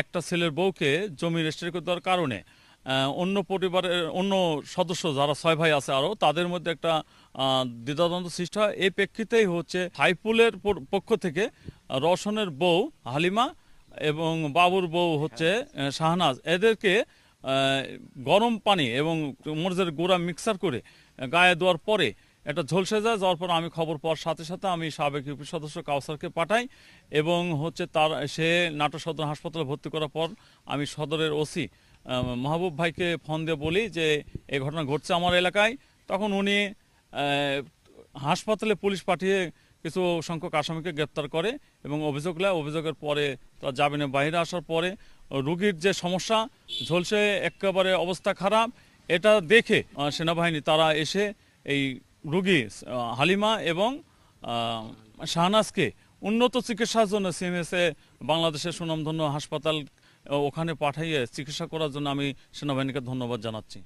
একটা ছেলের বউকে জমি রেজিস্ট্রি করে দেওয়ার কারণে অন্য পরিবারের অন্য সদস্য যারা 6 ভাই আছে আরও তাদের মধ্যে একটা দ্বিধাদ্বন্দ্ব সৃষ্টি হয়। এই প্রেক্ষিতেই হচ্ছে সাইফুলের পক্ষ থেকে রওশনের বউ হালিমা এবং বাবুর বউ হচ্ছে শাহনাজ এদেরকে গরম পানি এবং মরিচের গুঁড়া মিক্সার করে গায়ে দেওয়ার পরে একটা ঝলসে যাওয়ার পর আমি খবর পাওয়ার সাথে সাথে আমি সাবেক ইউপি সদস্য কাউসারকে পাঠাই এবং হচ্ছে তার সে নাটোর সদর হাসপাতালে ভর্তি করার পর আমি সদরের ওসি মাহবুব ভাইকে ফোন দিয়ে বলি যে এই ঘটনা ঘটছে আমার এলাকায়। তখন উনি হাসপাতালে পুলিশ পাঠিয়ে কিছু সংখ্যক আসামিকে গ্রেপ্তার করে এবং অভিযোগ নেয়। অভিযোগের পরে তার জামিনে বাইরে আসার পরে রুগীর যে সমস্যা ঝলসে একেবারে অবস্থা খারাপ এটা দেখে সেনাবাহিনী তারা এসে এই রুগী হালিমা এবং শাহনাজকে উন্নত চিকিৎসার জন্য সিএমএসএ বাংলাদেশের সুনামধন্য হাসপাতাল ওখানে পাঠিয়ে চিকিৎসা করার জন্য আমি সেনাবাহিনীকে ধন্যবাদ জানাচ্ছি।